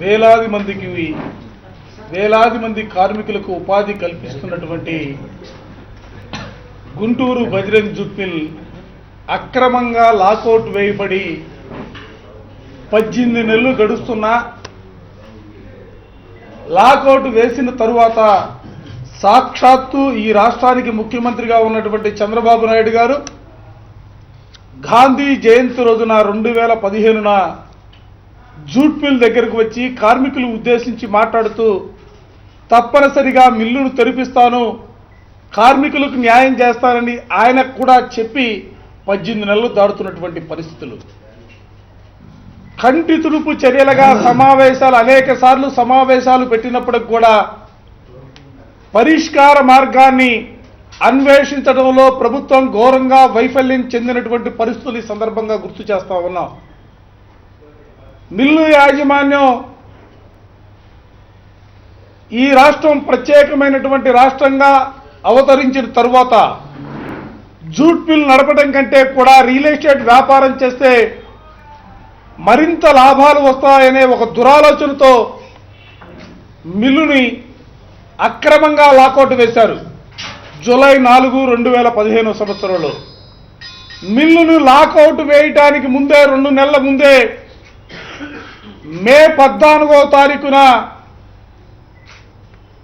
వేలాది మంది కార్మికులకు ఉపాధి కల్పిస్తున్నటువంటి గుంటూరు బజరంగ్ జూట్ మిల్ అక్రమంగా లాకౌట్ వేయబడి 18 నెలలు గడుస్తున్నా లాకౌట్ వేసిన తరువాత సాక్షాత్తు ఈ రాష్ట్రానికి ముఖ్యమంత్రిగా ఉన్నటువంటి చంద్రబాబు నాయుడు గారు గాంధీ జయంతి రోజున 2015న జూట్ మిల్ దగ్గరకు వచ్చి కార్మికులు ఉద్దేశించి మాట్లాడుతూ తప్పనిసరిగా మిల్లును తెరిపిస్తాను, కార్మికులకు న్యాయం చేస్తానని ఆయన కూడా చెప్పి 18 నెలలు దాడుతున్నటువంటి పరిస్థితులు. కంటి తుడుపు చర్యలుగా సమావేశాలు అనేక సార్లు సమావేశాలు పెట్టినప్పటికి కూడా పరిష్కార మార్గాన్ని అన్వేషించడంలో ప్రభుత్వం ఘోరంగా వైఫల్యం చెందినటువంటి పరిస్థితులు ఈ సందర్భంగా గుర్తు చేస్తా ఉన్నాం. మిల్లు యాజమాన్యం ఈ రాష్ట్రం ప్రత్యేకమైనటువంటి రాష్ట్రంగా అవతరించిన తరువాత జూట్ మిల్ నడపడం కంటే కూడా రియల్ ఎస్టేట్ వ్యాపారం చేస్తే మరింత లాభాలు వస్తాయనే ఒక దురాలోచనతో మిల్లుని అక్రమంగా లాకౌట్ వేశారు. జూలై 4, 2015 సంవత్సరంలో మిల్లును లాకౌట్ వేయటానికి ముందే 2 నెలల ముందే మే 14వ తారీఖున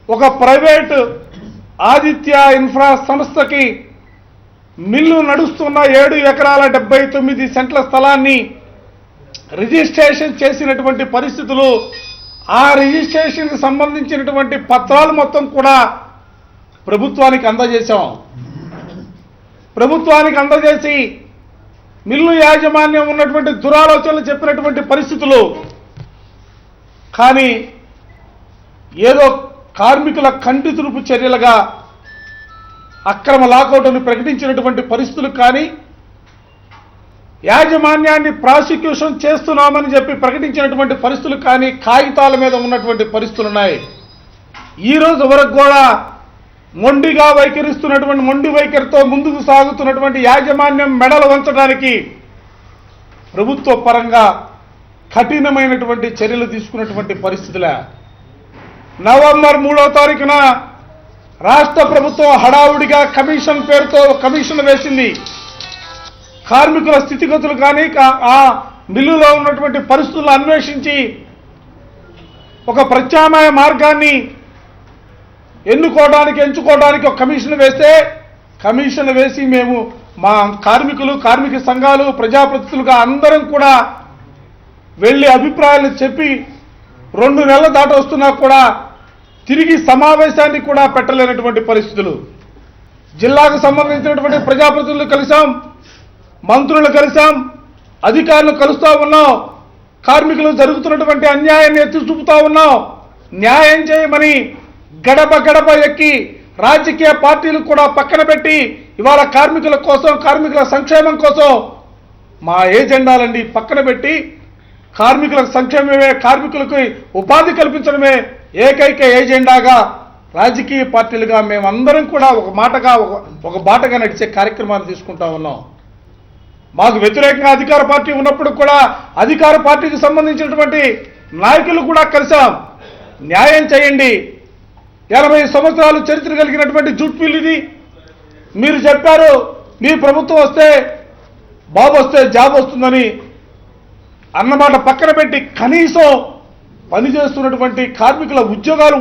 ఒక ప్రైవేట్ ఆదిత్య ఇన్ఫ్రా సంస్థకి మిల్లు నడుస్తున్న 7 ఎకరాల 79 సెంట్ల స్థలాన్ని రిజిస్ట్రేషన్ చేసినటువంటి పరిస్థితులు, ఆ రిజిస్ట్రేషన్కి సంబంధించినటువంటి పత్రాలు మొత్తం కూడా ప్రభుత్వానికి అందజేశాం. ప్రభుత్వానికి అందజేసి మిల్లు యాజమాన్యం ఉన్నటువంటి దురాలోచనలు చెప్పినటువంటి పరిస్థితులు. కానీ ఏదో కార్మికుల కంటి తుడుపు చర్యలుగా అక్రమ లాకౌట్ను ప్రకటించినటువంటి పరిస్థితులు కానీ, యాజమాన్యాన్ని ప్రాసిక్యూషన్ చేస్తున్నామని చెప్పి ప్రకటించినటువంటి పరిస్థితులు కానీ కాగితాల మీద ఉన్నటువంటి పరిస్థితులు ఉన్నాయి. ఈ రోజు వరకు కూడా మొండిగా వైఖరిస్తున్నటువంటి మొండి వైఖరితో ముందుకు సాగుతున్నటువంటి యాజమాన్యం మెడలు వంచడానికి ప్రభుత్వ పరంగా కఠినమైనటువంటి చర్యలు తీసుకున్నటువంటి పరిస్థితులే. నవంబర్ 3వ తారీఖున రాష్ట్ర ప్రభుత్వం హడావుడిగా కమిషన్ పేరుతో కమిషన్ వేసింది. కార్మికుల స్థితిగతులు కానీ ఆ మిల్లులో ఉన్నటువంటి పరిస్థితులను అన్వేషించి ఒక ప్రత్యామ్నాయ మార్గాన్ని ఎంచుకోవడానికి ఒక కమిషన్ వేస్తే, కమిషన్ వేసి మేము మా కార్మికులు, కార్మిక సంఘాలు, ప్రజాప్రతినిధులుగా అందరం కూడా వెళ్ళి అభిప్రాయాలు చెప్పి 2 నెలలు దాటి వస్తున్నా కూడా తిరిగి సమావేశాన్ని కూడా పెట్టలేనటువంటి పరిస్థితులు. జిల్లాకు సంబంధించినటువంటి ప్రజాప్రతినిధులు కలిసాం, మంత్రులు కలిసాం, అధికారులు కలుస్తూ ఉన్నాం, కార్మికులు జరుగుతున్నటువంటి అన్యాయాన్ని ఎత్తి చూపుతా ఉన్నాం. న్యాయం చేయమని గడప గడప ఎక్కి రాజకీయ పార్టీలు కూడా పక్కన పెట్టి ఇవాళ కార్మికుల కోసం, కార్మికుల సంక్షేమం కోసం మా ఏజెండాలన్నీ పక్కన పెట్టి కార్మికులకు సంక్షేమమే, కార్మికులకు ఉపాధి కల్పించడమే ఏకైక ఏజెండాగా రాజకీయ పార్టీలుగా మేమందరం కూడా ఒక బాటగా నడిచే కార్యక్రమాన్ని తీసుకుంటా ఉన్నాం. మాకు వ్యతిరేకంగా అధికార పార్టీ ఉన్నప్పుడు కూడా అధికార పార్టీకి సంబంధించినటువంటి నాయకులు కూడా కలిసాం. న్యాయం చేయండి, 80 సంవత్సరాలు చరిత్ర కలిగినటువంటి జూట్ మిల్ ఇది. మీరు చెప్పారు మీ ప్రభుత్వం వస్తే బాబు వస్తే జాబ్ వస్తుందని అన్నమాట పక్కన పెట్టి కనీసం పనిచేస్తున్నటువంటి కార్మికుల ఉద్యోగాలు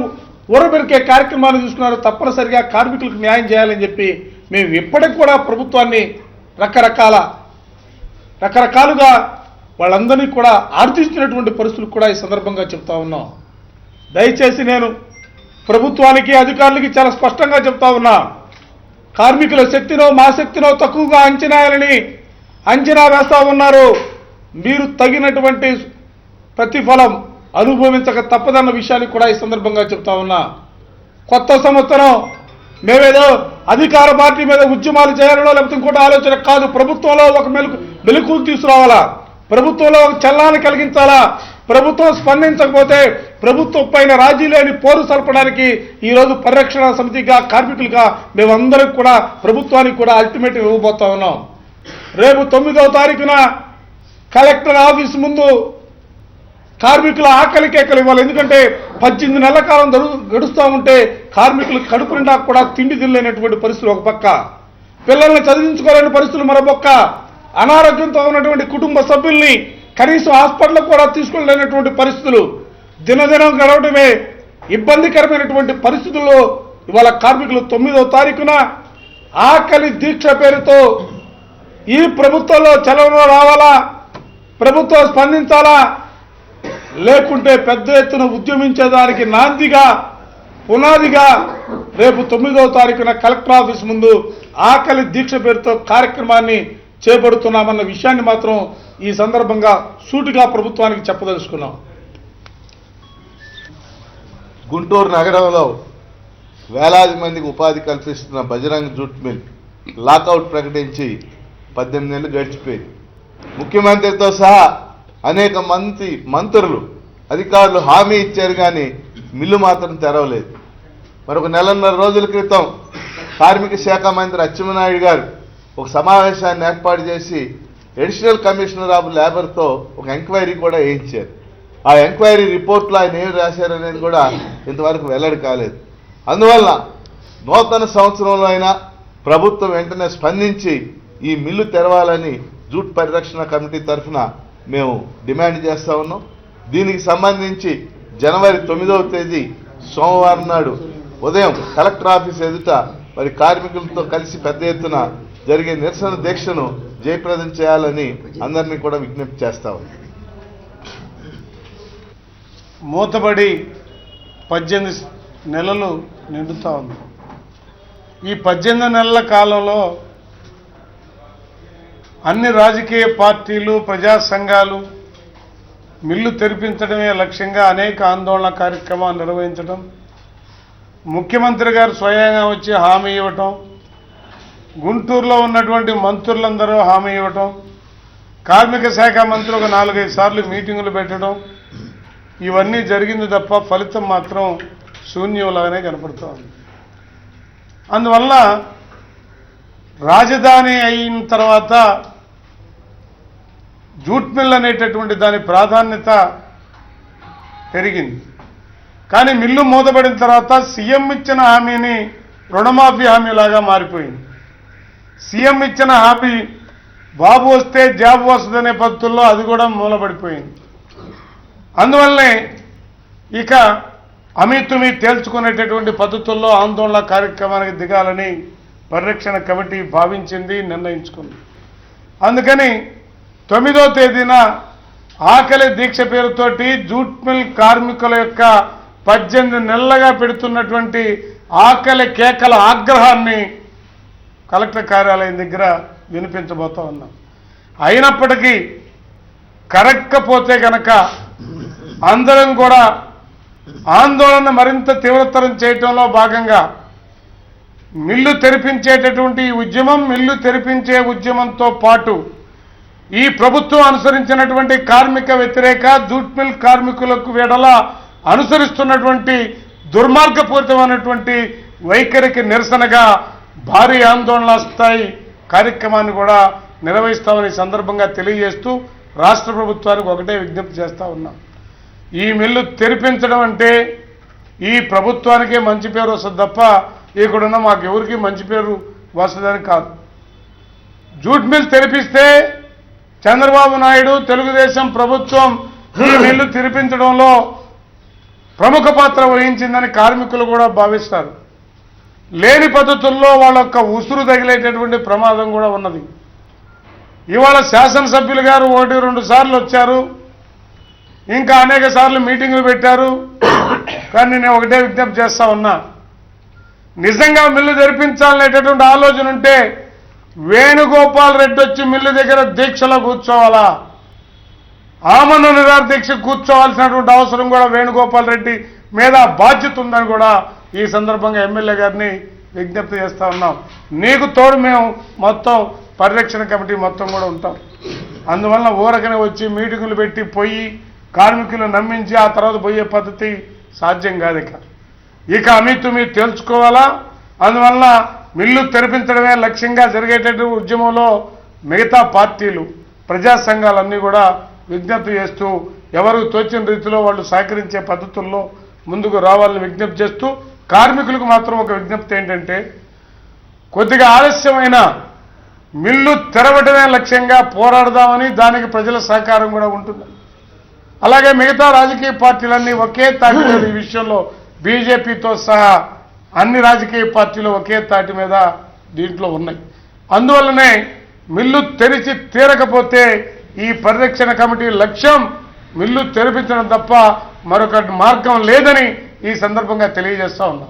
ఊరబెరికే కార్యక్రమాలు తీసుకున్నారు. తప్పనిసరిగా కార్మికులకు న్యాయం చేయాలని చెప్పి మేము ఇప్పటికి కూడా ప్రభుత్వాన్ని రకరకాలుగా వాళ్ళందరినీ కూడా ఆర్థించినటువంటి పరిస్థితులు కూడా ఈ సందర్భంగా చెప్తా ఉన్నాం. దయచేసి నేను ప్రభుత్వానికి, అధికారులకి చాలా స్పష్టంగా చెప్తా ఉన్నా, కార్మికుల శక్తినో మా శక్తినో తక్కువగా అంచనా వేస్తా ఉన్నారు. మీరు తగినటువంటి ప్రతిఫలం అనుభవించక తప్పదన్న విషయాన్ని కూడా ఈ సందర్భంగా చెప్తా ఉన్నా. కొత్త సంవత్సరం మేమేదో అధికార పార్టీ మీద ఉద్యమాలు చేయాలనో లేకపోతే ఇంకోటి ఆలోచన కాదు. ప్రభుత్వంలో ఒక మెలకువలు తీసుకురావాలా, ప్రభుత్వంలో ఒక చలనాన్ని కలిగించాలా. ప్రభుత్వం స్పందించకపోతే ప్రభుత్వం పైన రాజీ లేని పోరు సల్పడానికి ఈరోజు పరిరక్షణ సమితిగా, కార్మికులుగా మేమందరం కూడా ప్రభుత్వానికి కూడా అల్టిమేటం ఇవ్వబోతా ఉన్నాం. రేపు 9వ తారీఖున కలెక్టర్ ఆఫీస్ ముందు కార్మికుల ఆకలి కేకలు ఇవ్వాలి. ఎందుకంటే 18 నెలల కాలం గడుస్తూ ఉంటే కార్మికులు కడుపు నిండా కూడా తిండి తినలేనటువంటి పరిస్థితులు ఒక పక్క, పిల్లల్ని చదివించుకోలేని పరిస్థితులు మరో పక్క, అనారోగ్యంతో ఉన్నటువంటి కుటుంబ సభ్యుల్ని కనీసం హాస్పిటల్కి కూడా తీసుకెళ్ళలేనటువంటి పరిస్థితులు, దినదినం గడవడమే ఇబ్బందికరమైనటువంటి పరిస్థితుల్లో ఇవాళ కార్మికులు 9వ తారీఖున ఆకలి దీక్ష పేరుతో ఈ ప్రభుత్వంలో చలనం రావాలా, ప్రభుత్వం స్పందించాలా, లేకుంటే పెద్ద ఎత్తున ఉద్యమించేదానికి నాందిగా పునాదిగా రేపు 9వ తారీఖున కలెక్టర్ ఆఫీస్ ముందు ఆకలి దీక్ష పేరుతో కార్యక్రమాన్ని చేపడుతున్నామన్న విషయాన్ని మాత్రం ఈ సందర్భంగా సూటిగా ప్రభుత్వానికి చెప్పదలుచుకున్నాం. గుంటూరు నగరంలో వేలాది మందికి ఉపాధి కల్పిస్తున్న బజరంగ్ జూట్ మిల్ లాకౌట్ ప్రకటించి 18 నెలలు గడిచిపోయింది. ముఖ్యమంత్రితో సహా అనేక మంత్రులు అధికారులు హామీ ఇచ్చారు, కానీ మిల్లు మాత్రం తెరవలేదు. మరొక 1.5 రోజుల క్రితం కార్మిక శాఖ మంత్రి అచ్చెన్నాయుడు గారు ఒక సమావేశాన్ని ఏర్పాటు చేసి అడిషనల్ కమిషనర్ ఆఫ్ లేబర్తో ఒక ఎంక్వైరీ కూడా వేయించారు. ఆ ఎంక్వైరీ రిపోర్ట్లో ఆయన ఏం రాశారనేది కూడా ఇంతవరకు వెల్లడి కాలేదు. అందువల్ల నూతన సంవత్సరంలో అయినా ప్రభుత్వం వెంటనే స్పందించి ఈ మిల్లు తెరవాలని జూట్ పరిరక్షణ కమిటీ తరఫున మేము డిమాండ్ చేస్తా ఉన్నాం. దీనికి సంబంధించి జనవరి 9వ తేదీ సోమవారం నాడు ఉదయం కలెక్టర్ ఆఫీస్ ఎదుట మరి కార్మికులతో కలిసి పెద్ద ఎత్తున జరిగే నిరసన దీక్షను జయప్రదం చేయాలని అందరినీ కూడా విజ్ఞప్తి చేస్తా ఉన్నాం. మూతబడి 18 నెలలు నిండుతా ఉంది. ఈ 18 నెలల కాలంలో అన్ని రాజకీయ పార్టీలు, ప్రజా సంఘాలు మిల్లు తెరిపించడమే లక్ష్యంగా అనేక ఆందోళన కార్యక్రమాలు నిర్వహించడం, ముఖ్యమంత్రి గారు స్వయంగా వచ్చి హామీ ఇవ్వటం, గుంటూరులో ఉన్నటువంటి మంత్రులందరూ హామీ ఇవ్వటం, కార్మిక శాఖ మంత్రి ఒక 4-5 సార్లు మీటింగులు పెట్టడం, ఇవన్నీ జరిగింది తప్ప ఫలితం మాత్రం శూన్యంలాగానే కనపడుతూ ఉంది. అందువల్ల రాజధాని అయిన తర్వాత జూట్ మిల్ అనేటటువంటి దాని ప్రాధాన్యత పెరిగింది. కానీ మిల్లు మూతబడిన తర్వాత సీఎం ఇచ్చిన హామీని రుణమాఫీ హామీలాగా మారిపోయింది. సీఎం ఇచ్చిన హామీ బాబు వస్తే జాబ్ వస్తుందనే పద్ధతుల్లో అది కూడా మూలబడిపోయింది. అందువల్లనే ఇక అమితుమి తేల్చుకునేటటువంటి పద్ధతుల్లో ఆందోళన కార్యక్రమానికి దిగాలని పరిరక్షణ కమిటీ భావించింది, నిర్ణయించుకుంది. అందుకని 9వ తేదీన ఆకలి దీక్ష పేరుతోటి జూట్ మిల్ కార్మికుల యొక్క 18 నెలలుగా పెడుతున్నటువంటి ఆకలి కేకల ఆగ్రహాన్ని కలెక్టర్ కార్యాలయం దగ్గర వినిపించబోతా ఉన్నాం. అయినప్పటికీ కరక్కపోతే కనుక అందరం కూడా ఆందోళన మరింత తీవ్రతరం చేయటంలో భాగంగా మిల్లు తెరిపించేటటువంటి ఉద్యమం, మిల్లు తెరిపించే ఉద్యమంతో పాటు ఈ ప్రభుత్వం అనుసరించినటువంటి కార్మిక వ్యతిరేక జూట్ మిల్ కార్మికులకు వెడల అనుసరిస్తున్నటువంటి దుర్మార్గపూరితమైనటువంటి వైఖరికి నిరసనగా భారీ ఆందోళన స్థాయి కార్యక్రమాన్ని కూడా నిర్వహిస్తామని సందర్భంగా తెలియజేస్తూ రాష్ట్ర ప్రభుత్వానికి ఒకటే విజ్ఞప్తి చేస్తా ఉన్నాం. ఈ మిల్లు తెరిపించడం అంటే ఈ ప్రభుత్వానికే మంచి పేరు వస్తుంది తప్ప ఇక్కడున్న మాకెవరికి మంచి పేరు వస్తుందని కాదు. జూట్ మిల్ తెరిపిస్తే చంద్రబాబు నాయుడు, తెలుగుదేశం ప్రభుత్వం ఈ మిల్లు తెరిపించడంలో ప్రముఖ పాత్ర వహించిందని కార్మికులు కూడా భావిస్తారు. లేని పద్ధతుల్లో వాళ్ళ యొక్క ఉసురు తగిలేటటువంటి ప్రమాదం కూడా ఉన్నది. ఇవాళ శాసనసభ్యులు గారు 1-2 సార్లు వచ్చారు, ఇంకా అనేక సార్లు మీటింగులు పెట్టారు. కానీ నేను ఒకటే విజ్ఞప్తి చేస్తా ఉన్నా, నిజంగా మిల్లు తెరిపించాలనేటటువంటి ఆలోచన ఉంటే వేణుగోపాల్ రెడ్డి వచ్చి మిల్లు దగ్గర దీక్షలో కూర్చోవాలా, ఆమరణ నిరాహార దీక్ష కూర్చోవాల్సినటువంటి అవసరం కూడా వేణుగోపాల్ రెడ్డి మీద బాధ్యత ఉందని కూడా ఈ సందర్భంగా ఎమ్మెల్యే గారిని విజ్ఞప్తి చేస్తా ఉన్నాం. నీకు తోడు మేము మొత్తం పరిరక్షణ కమిటీ మొత్తం కూడా ఉంటాం. అందువల్ల ఊరకనే వచ్చి మీటింగులు పెట్టి పోయి కార్మికులు నమ్మించి ఆ తర్వాత పోయే పద్ధతి సాధ్యం కాదు. ఇక అమితుమి తేల్చుకోవాలా. అందువల్ల మిల్లు తెరిపించడమే లక్ష్యంగా జరిగేటటువంటి ఉద్యమంలో మిగతా పార్టీలు, ప్రజా సంఘాలన్నీ కూడా విజ్ఞప్తి చేస్తూ ఎవరు తోచిన రీతిలో వాళ్ళు సహకరించే పద్ధతుల్లో ముందుకు రావాలని విజ్ఞప్తి చేస్తూ కార్మికులకు మాత్రం ఒక విజ్ఞప్తి ఏంటంటే కొద్దిగా ఆలస్యమైన మిల్లు తెరవడమే లక్ష్యంగా పోరాడదామని, దానికి ప్రజల సహకారం కూడా ఉంటుంది. అలాగే మిగతా రాజకీయ పార్టీలన్నీ ఒకే తాటి మీద ఈ విషయంలో బీజేపీతో సహా అన్ని రాజకీయ పార్టీలు ఒకే తాటి మీద దీంట్లో ఉన్నాయి. అందువల్లనే మిల్లు తెరిచి తీరకపోతే ఈ పరిరక్షణ కమిటీ లక్ష్యం మిల్లు తెరిపించడం తప్ప మరొక మార్గం లేదని ఈ సందర్భంగా తెలియజేస్తా ఉన్నాం.